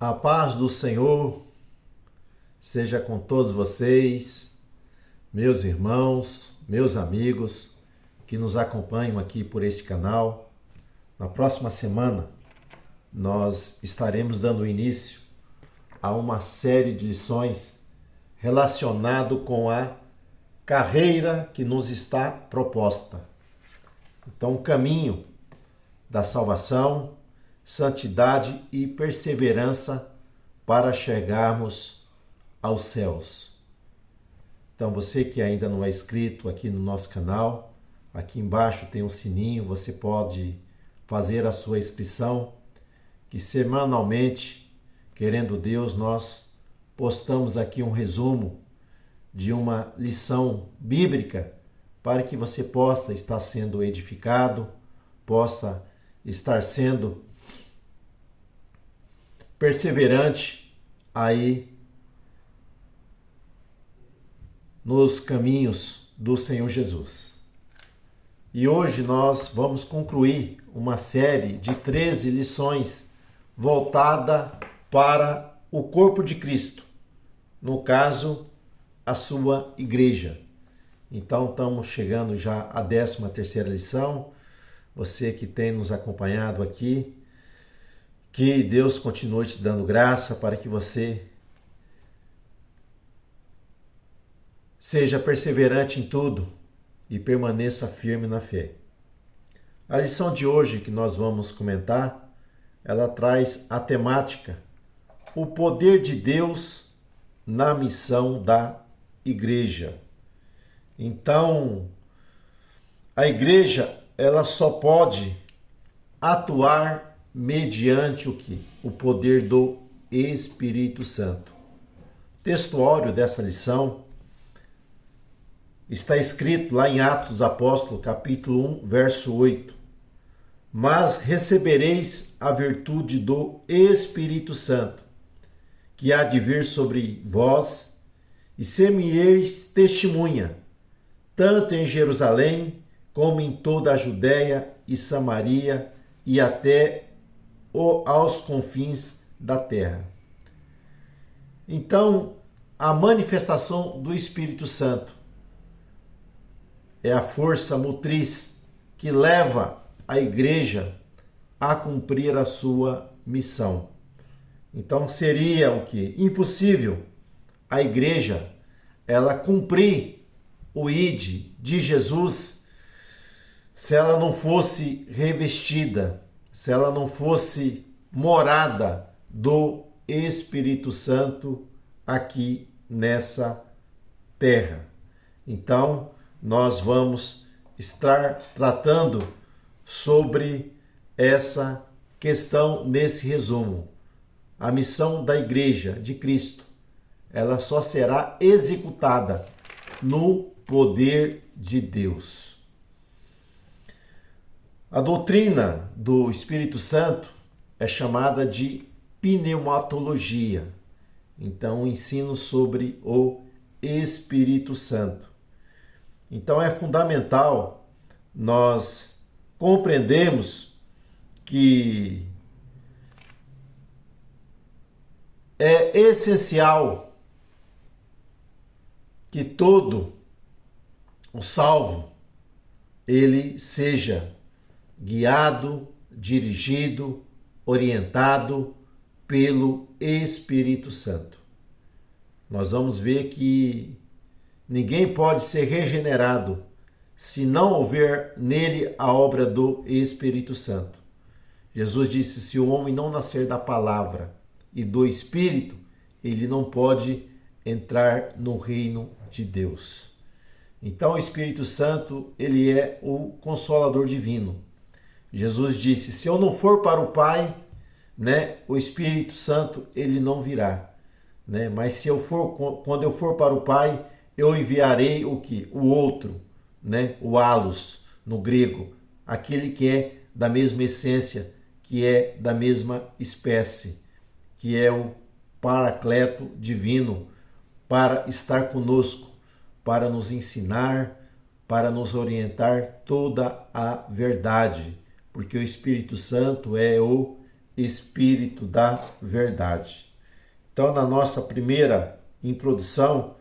A paz do Senhor seja com todos vocês, meus irmãos, meus amigos que nos acompanham aqui por este canal. Na próxima semana, nós estaremos dando início a uma série de lições relacionado com a carreira que nos está proposta. Então, o caminho da salvação, santidade e perseverança para chegarmos aos céus. Então, você que ainda não é inscrito aqui no nosso canal, aqui embaixo tem um sininho, você pode fazer a sua inscrição, que semanalmente, querendo Deus, nós postamos aqui um resumo de uma lição bíblica para que você possa estar sendo edificado, possa estar sendo perseverante aí nos caminhos do Senhor Jesus. E hoje nós vamos concluir uma série de 13 lições voltada para o corpo de Cristo, no caso, a sua igreja. Então estamos chegando já à 13ª lição. Você que tem nos acompanhado aqui, que Deus continue te dando graça para que você seja perseverante em tudo e permaneça firme na fé. A lição de hoje que nós vamos comentar, ela traz a temática: o poder de Deus na missão da igreja. Então, a igreja, ela só pode atuar mediante o quê? O poder do Espírito Santo. O textuário dessa lição está escrito lá em Atos dos Apóstolos, capítulo 1, verso 8. Mas recebereis a virtude do Espírito Santo, que há de vir sobre vós, e ser-me-eis testemunha, tanto em Jerusalém, como em toda a Judéia e Samaria, e até aos confins da terra. Então, a manifestação do Espírito Santo é a força motriz que leva a igreja a cumprir a sua missão. Então, seria o que? Impossível a igreja ela cumprir o ID de Jesus se ela não fosse revestida, se ela não fosse morada do Espírito Santo aqui nessa terra. Então, nós vamos estar tratando sobre essa questão nesse resumo. A missão da Igreja de Cristo, ela só será executada no poder de Deus. A doutrina do Espírito Santo é chamada de pneumatologia. Então, ensino sobre o Espírito Santo. Então, é fundamental nós compreendermos que é essencial que todo o salvo ele seja guiado, dirigido, orientado pelo Espírito Santo. Nós vamos ver que ninguém pode ser regenerado se não houver nele a obra do Espírito Santo. Jesus disse: se o homem não nascer da palavra e do Espírito, ele não pode entrar no reino de Deus. Então o Espírito Santo, ele é o Consolador divino. Jesus disse: se eu não for para o Pai, o Espírito Santo ele não virá, Mas se eu for, quando eu for para o Pai, eu enviarei o que? O outro, O allos no grego, aquele que é da mesma essência, que é da mesma espécie, que é o Paracleto divino, para estar conosco, para nos ensinar, para nos orientar toda a verdade, porque o Espírito Santo é o Espírito da verdade. Então, na nossa primeira introdução,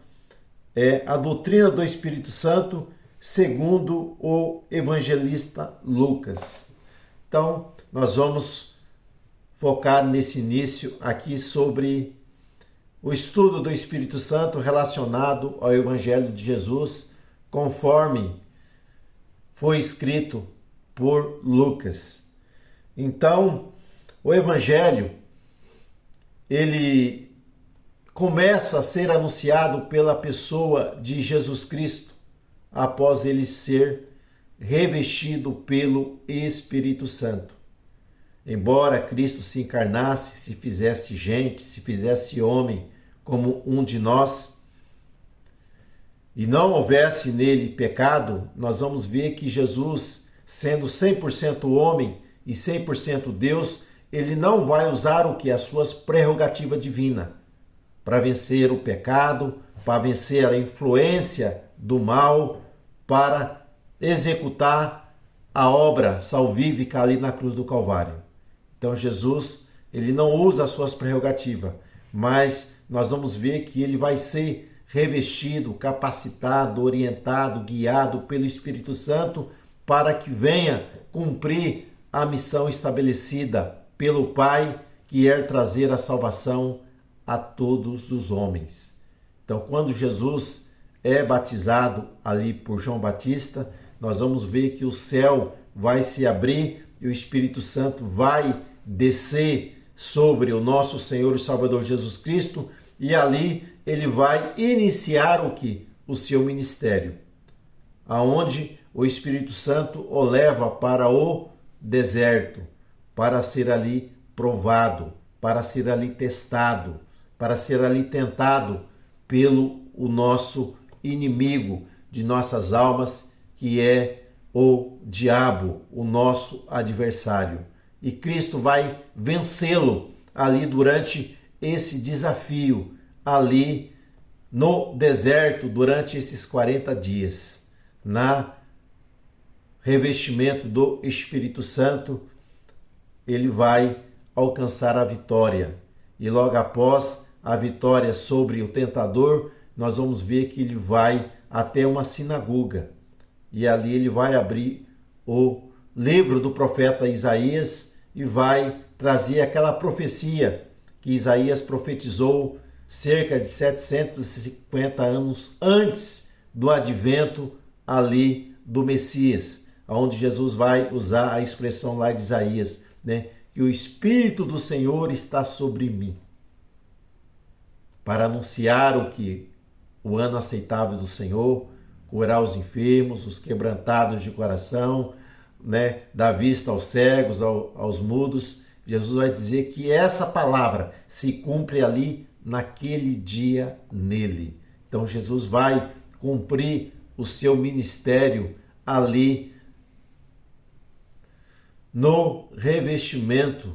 é a doutrina do Espírito Santo segundo o evangelista Lucas. Então, nós vamos focar nesse início aqui sobre o estudo do Espírito Santo relacionado ao Evangelho de Jesus, conforme foi escrito por Lucas. Então, o Evangelho, ele começa a ser anunciado pela pessoa de Jesus Cristo, após ele ser revestido pelo Espírito Santo. Embora Cristo se encarnasse, se fizesse gente, se fizesse homem como um de nós, e não houvesse nele pecado, nós vamos ver que Jesus, sendo 100% homem e 100% Deus, ele não vai usar o que? As suas prerrogativas divinas para vencer o pecado, para vencer a influência do mal, para executar a obra salvífica ali na cruz do Calvário. Então Jesus, ele não usa as suas prerrogativas, mas nós vamos ver que ele vai ser revestido, capacitado, orientado, guiado pelo Espírito Santo para que venha cumprir a missão estabelecida pelo Pai, que é trazer a salvação a todos os homens. Então, quando Jesus é batizado ali por João Batista, nós vamos ver que o céu vai se abrir e o Espírito Santo vai descer sobre o nosso Senhor e Salvador Jesus Cristo, e ali ele vai iniciar o que? O seu ministério, aonde o Espírito Santo o leva para o deserto, para ser ali provado, para ser ali testado, para ser ali tentado pelo o nosso inimigo de nossas almas, que é o diabo, o nosso adversário. E Cristo vai vencê-lo ali durante esse desafio, ali no deserto, durante esses 40 dias, na revestimento do Espírito Santo, ele vai alcançar a vitória. E logo após a vitória sobre o tentador, nós vamos ver que ele vai até uma sinagoga. E ali ele vai abrir o livro do profeta Isaías e vai trazer aquela profecia que Isaías profetizou cerca de 750 anos antes do advento ali do Messias, onde Jesus vai usar a expressão lá de Isaías, né? Que o Espírito do Senhor está sobre mim, para anunciar o que? O ano aceitável do Senhor, curar os enfermos, os quebrantados de coração, né? Dar vista aos cegos, aos mudos. Jesus vai dizer que essa palavra se cumpre ali naquele dia nele. Então Jesus vai cumprir o seu ministério ali no revestimento,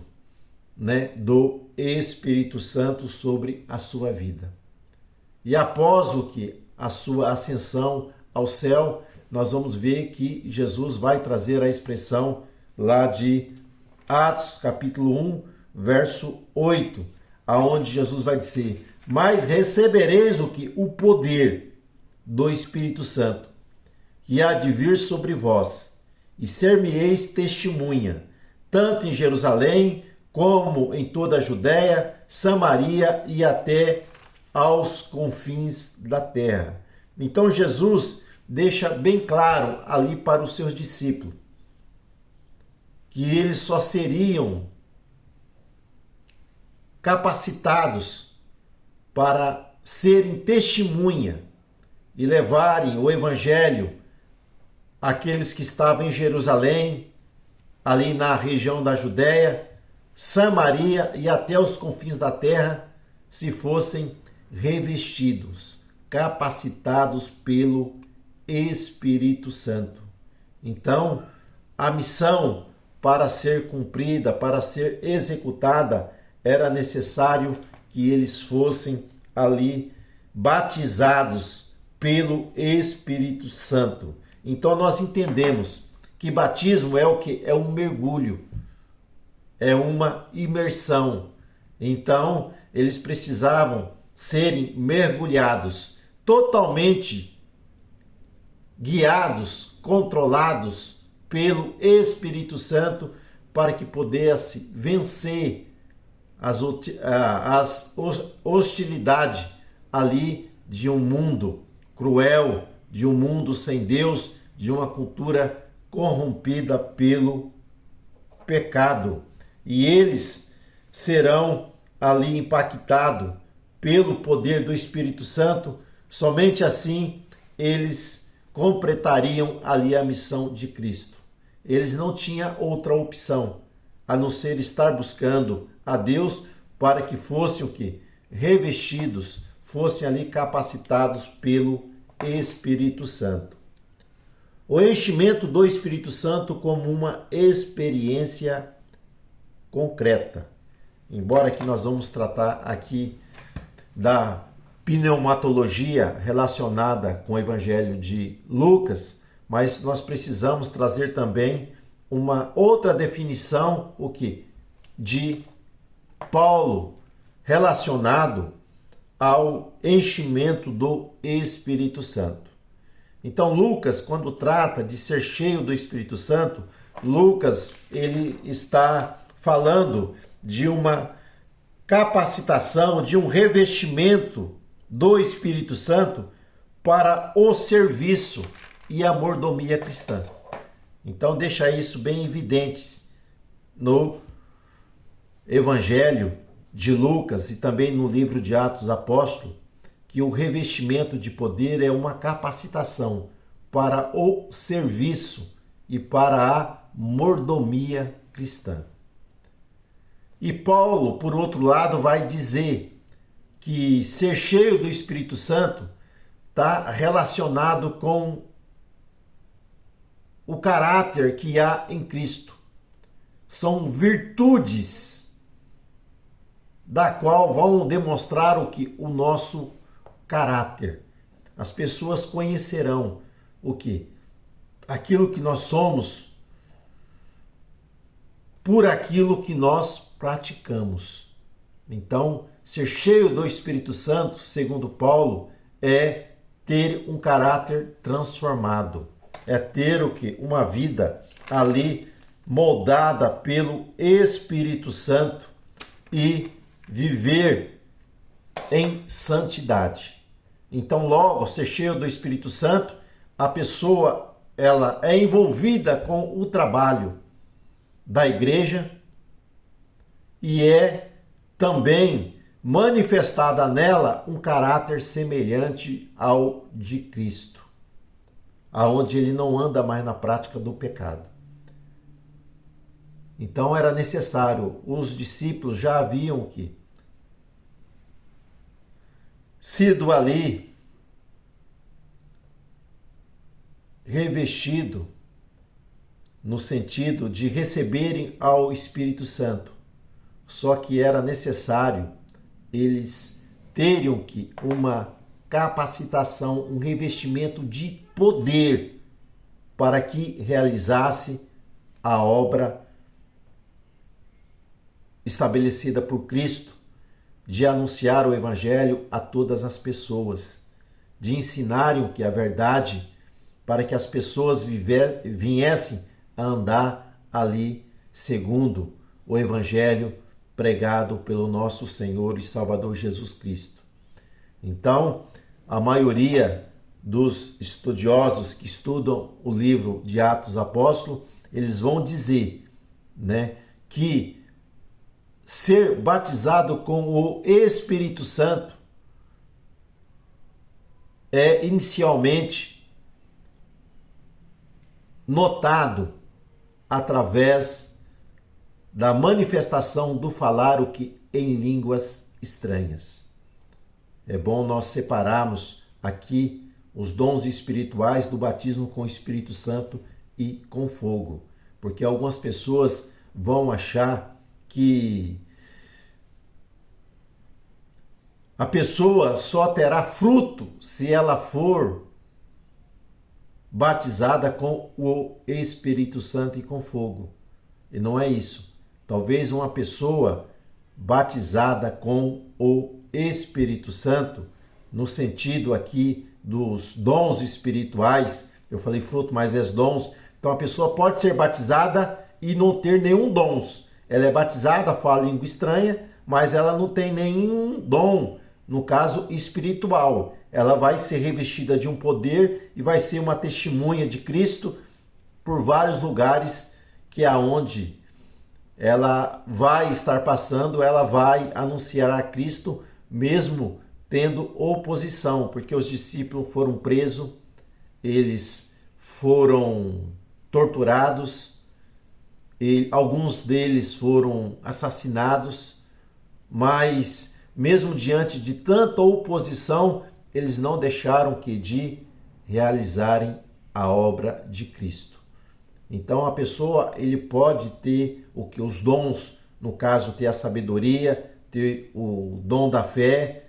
né, do Espírito Santo sobre a sua vida. E após o que? A sua ascensão ao céu, nós vamos ver que Jesus vai trazer a expressão lá de Atos capítulo 1, verso 8, aonde Jesus vai dizer: mas recebereis o que? O poder do Espírito Santo, que há de vir sobre vós, e ser-me-eis testemunha, tanto em Jerusalém, como em toda a Judéia, Samaria e até aos confins da terra. Então Jesus deixa bem claro ali para os seus discípulos que eles só seriam capacitados para serem testemunha e levarem o evangelho àqueles que estavam em Jerusalém, ali na região da Judéia, Samaria e até os confins da terra, se fossem revestidos, capacitados pelo Espírito Santo. Então, a missão para ser cumprida, para ser executada, era necessário que eles fossem ali batizados pelo Espírito Santo. Então nós entendemos que batismo é o que? É um mergulho. é uma imersão. Então, eles precisavam serem mergulhados, totalmente guiados, controlados pelo Espírito Santo, para que pudesse vencer as hostilidades ali de um mundo cruel, de um mundo sem Deus, de uma cultura corrompida pelo pecado. E eles serão ali impactados pelo poder do Espírito Santo. Somente assim eles completariam ali a missão de Cristo. Eles não tinham outra opção a não ser estar buscando a Deus para que fossem o quê? Revestidos, fossem ali capacitados pelo Espírito Santo. O enchimento do Espírito Santo como uma experiência concreta. Embora que nós vamos tratar aqui da pneumatologia relacionada com o Evangelho de Lucas, mas nós precisamos trazer também uma outra definição, o que? De Paulo, relacionado ao enchimento do Espírito Santo. Então, Lucas, quando trata de ser cheio do Espírito Santo, Lucas, ele está falando de uma capacitação, de um revestimento do Espírito Santo para o serviço e a mordomia cristã. Então, deixa isso bem evidente no Evangelho de Lucas e também no livro de Atos Apóstolos, que o revestimento de poder é uma capacitação para o serviço e para a mordomia cristã. E Paulo, por outro lado, vai dizer que ser cheio do Espírito Santo está relacionado com o caráter que há em Cristo. São virtudes da qual vão demonstrar o nosso caráter. As pessoas conhecerão o que? Aquilo que nós somos por aquilo que nós praticamos. Então, ser cheio do Espírito Santo, segundo Paulo, é ter um caráter transformado. É ter o que? Uma vida ali moldada pelo Espírito Santo e viver em santidade. Então, logo, ser cheio do Espírito Santo, a pessoa ela é envolvida com o trabalho da igreja e é também manifestada nela um caráter semelhante ao de Cristo, aonde ele não anda mais na prática do pecado. Então era necessário, os discípulos já haviam sido ali revestido no sentido de receberem ao Espírito Santo. Só que era necessário eles terem uma capacitação, um revestimento de poder para que realizasse a obra estabelecida por Cristo, de anunciar o Evangelho a todas as pessoas, de ensinarem a verdade para que as pessoas viessem a andar ali segundo o Evangelho pregado pelo nosso Senhor e Salvador Jesus Cristo. Então, a maioria dos estudiosos que estudam o livro de Atos Apóstolos, eles vão dizer, que ser batizado com o Espírito Santo é inicialmente notado através da manifestação do falar em línguas estranhas. É bom nós separarmos aqui os dons espirituais do batismo com o Espírito Santo e com fogo, porque algumas pessoas vão achar que a pessoa só terá fruto se ela for batizada com o Espírito Santo e com fogo. E não é isso. Talvez uma pessoa batizada com o Espírito Santo, no sentido aqui dos dons espirituais, eu falei fruto, mas é dons. Então a pessoa pode ser batizada e não ter nenhum dons. Ela é batizada, fala língua estranha, mas ela não tem nenhum dom, no caso espiritual. Ela vai ser revestida de um poder e vai ser uma testemunha de Cristo por vários lugares que aonde ela vai estar passando, ela vai anunciar a Cristo, mesmo tendo oposição, porque os discípulos foram presos, eles foram torturados, e alguns deles foram assassinados, mas mesmo diante de tanta oposição, eles não deixaram de realizarem a obra de Cristo. Então a pessoa, ele pode ter os dons, no caso ter a sabedoria, ter o dom da fé,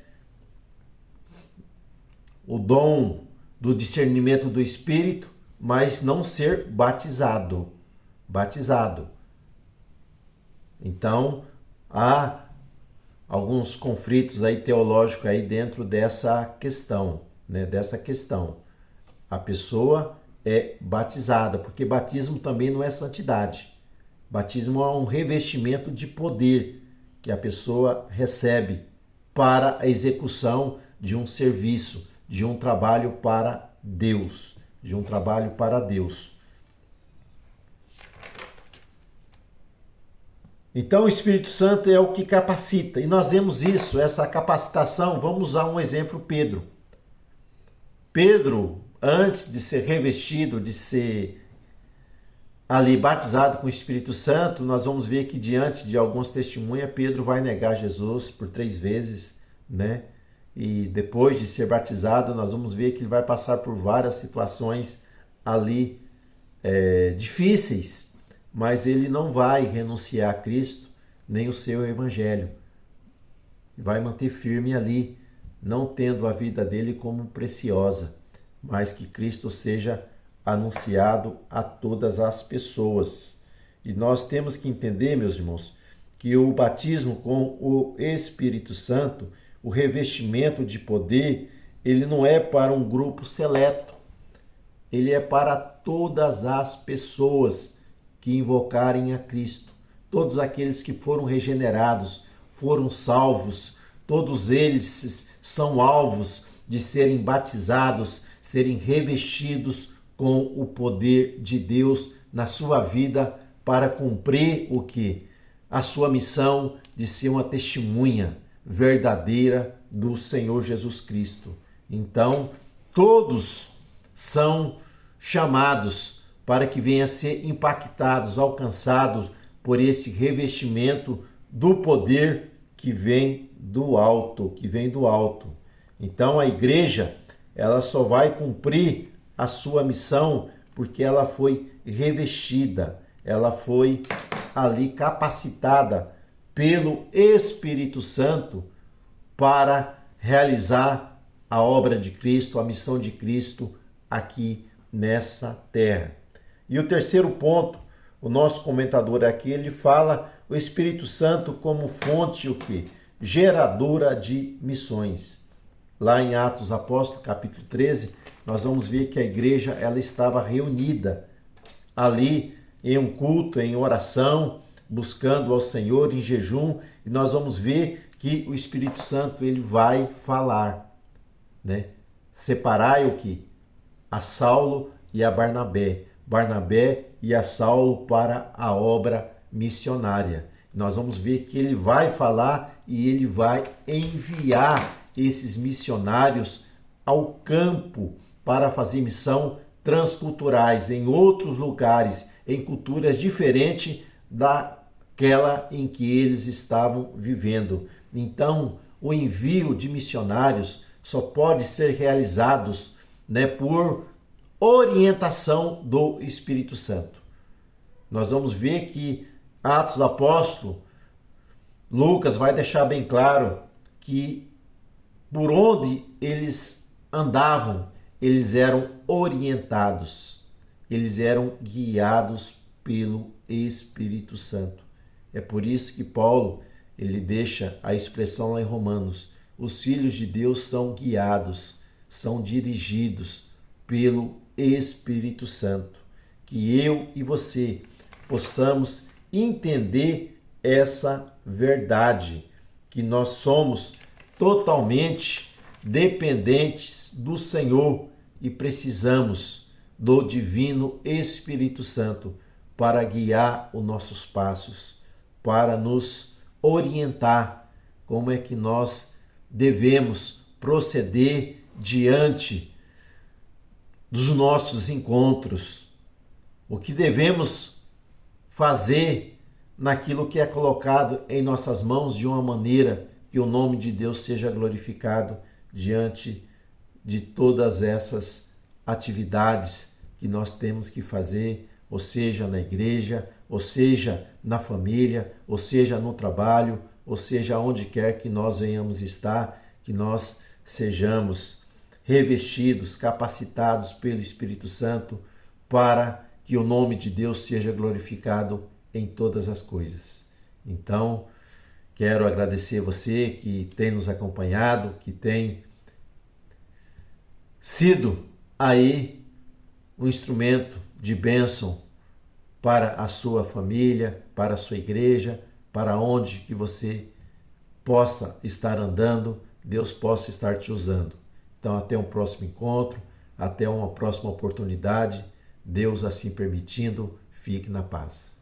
o dom do discernimento do Espírito, mas não ser batizado. Então há alguns conflitos aí teológicos aí dentro dessa questão, né? Dessa questão. A pessoa é batizada, porque batismo também não é santidade. Batismo é um revestimento de poder que a pessoa recebe para a execução de um serviço, de um trabalho para Deus, Então o Espírito Santo é o que capacita, e nós vemos isso, essa capacitação. Vamos usar um exemplo, Pedro. Pedro, antes de ser revestido, de ser ali batizado com o Espírito Santo, nós vamos ver que diante de algumas testemunhas, Pedro vai negar Jesus por 3 vezes, né? E depois de ser batizado, nós vamos ver que ele vai passar por várias situações ali difíceis, mas ele não vai renunciar a Cristo, nem o seu evangelho. Vai manter firme ali, não tendo a vida dele como preciosa, mas que Cristo seja anunciado a todas as pessoas. E nós temos que entender, meus irmãos, que o batismo com o Espírito Santo, o revestimento de poder, ele não é para um grupo seleto, ele é para todas as pessoas que invocarem a Cristo. Todos aqueles que foram regenerados, foram salvos, todos eles são alvos de serem batizados, serem revestidos com o poder de Deus na sua vida para cumprir o quê? A sua missão de ser uma testemunha verdadeira do Senhor Jesus Cristo. Então, todos são chamados para que venham a ser impactados, alcançados por esse revestimento do poder que vem do alto, Então a igreja, ela só vai cumprir a sua missão porque ela foi revestida, ela foi ali capacitada pelo Espírito Santo para realizar a obra de Cristo, a missão de Cristo aqui nessa terra. E o terceiro ponto, o nosso comentador aqui, ele fala o Espírito Santo como fonte o quê? Geradora de missões. Lá em Atos Apóstolos, capítulo 13, nós vamos ver que a igreja ela estava reunida ali em um culto, em oração, buscando ao Senhor em jejum, e nós vamos ver que o Espírito Santo ele vai falar, né? Separai o que? A Saulo e a Barnabé e a Saulo para a obra missionária. Nós vamos ver que ele vai falar e ele vai enviar esses missionários ao campo para fazer missão transculturais em outros lugares, em culturas diferentes daquela em que eles estavam vivendo. Então, o envio de missionários só pode ser realizado, né, por orientação do Espírito Santo. Nós vamos ver que Atos do Apóstolo, Lucas vai deixar bem claro que por onde eles andavam, eles eram orientados, eles eram guiados pelo Espírito Santo. É por isso que Paulo, ele deixa a expressão lá em Romanos: os filhos de Deus são guiados, são dirigidos pelo Espírito Santo. Que eu e você possamos entender essa verdade, que nós somos totalmente dependentes do Senhor e precisamos do divino Espírito Santo para guiar os nossos passos, para nos orientar como é que nós devemos proceder diante dos nossos encontros, o que devemos fazer naquilo que é colocado em nossas mãos de uma maneira que o nome de Deus seja glorificado diante de todas essas atividades que nós temos que fazer, ou seja, na igreja, ou seja, na família, ou seja, no trabalho, ou seja, onde quer que nós venhamos estar, que nós sejamos revestidos, capacitados pelo Espírito Santo para que o nome de Deus seja glorificado em todas as coisas. Então, quero agradecer você que tem nos acompanhado, que tem sido aí um instrumento de bênção para a sua família, para a sua igreja, para onde que você possa estar andando, Deus possa estar te usando. Então, até um próximo encontro, até uma próxima oportunidade, Deus assim permitindo, fique na paz.